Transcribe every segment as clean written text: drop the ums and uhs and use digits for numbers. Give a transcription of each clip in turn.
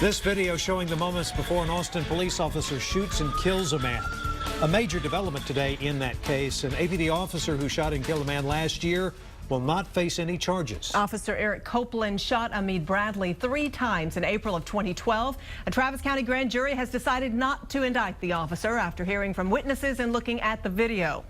This video showing the moments before an Austin police officer shoots and kills a man. A major development today in that case. An APD officer who shot and killed a man last year will not face any charges. Officer Eric Copeland shot Amid Bradley 3 times in April of 2012. A Travis County grand jury has decided not to indict the officer after hearing from witnesses and looking at the video.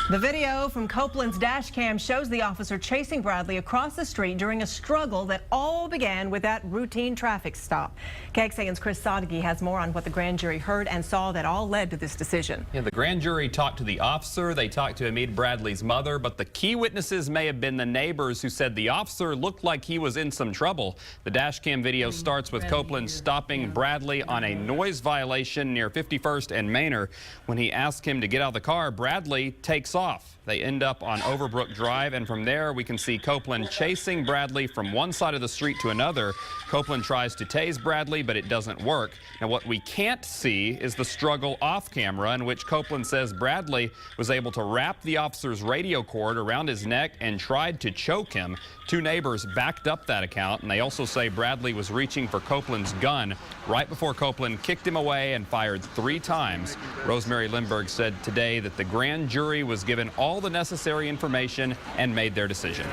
The video from Copeland's dash cam shows the officer chasing Bradley across the street during a struggle that all began with that routine traffic stop. KXAN's Chris Sadeghi has more on what the grand jury heard and saw that all led to this decision. Yeah, the grand jury talked to the officer, they talked to Amid Bradley's mother, but the key witnesses may have been the neighbors who said the officer looked like he was in some trouble. The dash cam video starts with Copeland stopping Bradley on a noise violation near 51st and Manor. When he asked him to get out of the car, Bradley takes off. They end up on Overbrook Drive, and from there we can see Copeland chasing Bradley from one side of the street to another. Copeland tries to tase Bradley, but it doesn't work. Now what we can't see is the struggle off camera, in which Copeland says Bradley was able to wrap the officer's radio cord around his neck and tried to choke him. 2 neighbors backed up that account, and they also say Bradley was reaching for Copeland's gun right before Copeland kicked him away and fired 3 times. Rosemary Lindbergh said today that the grand jury was given all the necessary information and made their decision.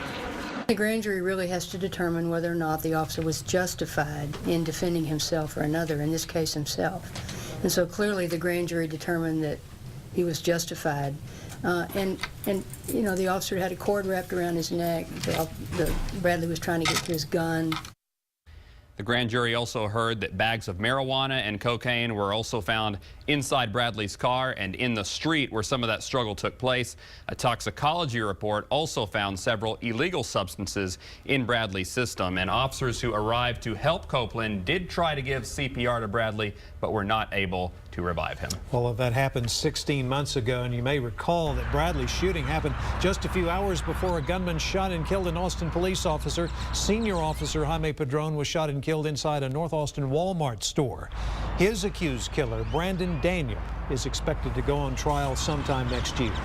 The grand jury really has to determine whether or not the officer was justified in defending himself or another, in this case himself. And so clearly the grand jury determined that he was justified. And you know, the officer had a cord wrapped around his neck. Bradley was trying to get to his gun. The grand jury also heard that bags of marijuana and cocaine were also found inside Bradley's car and in the street where some of that struggle took place. A toxicology report also found several illegal substances in Bradley's system, and officers who arrived to help Copeland did try to give CPR to Bradley, but were not able to revive him. Well, that happened 16 months ago, and you may recall that Bradley's shooting happened just a few hours before a gunman shot and killed an Austin police officer. Senior officer Jaime Padron was shot and killed inside a North Austin Walmart store. His accused killer, Brandon Daniel, is expected to go on trial sometime next year.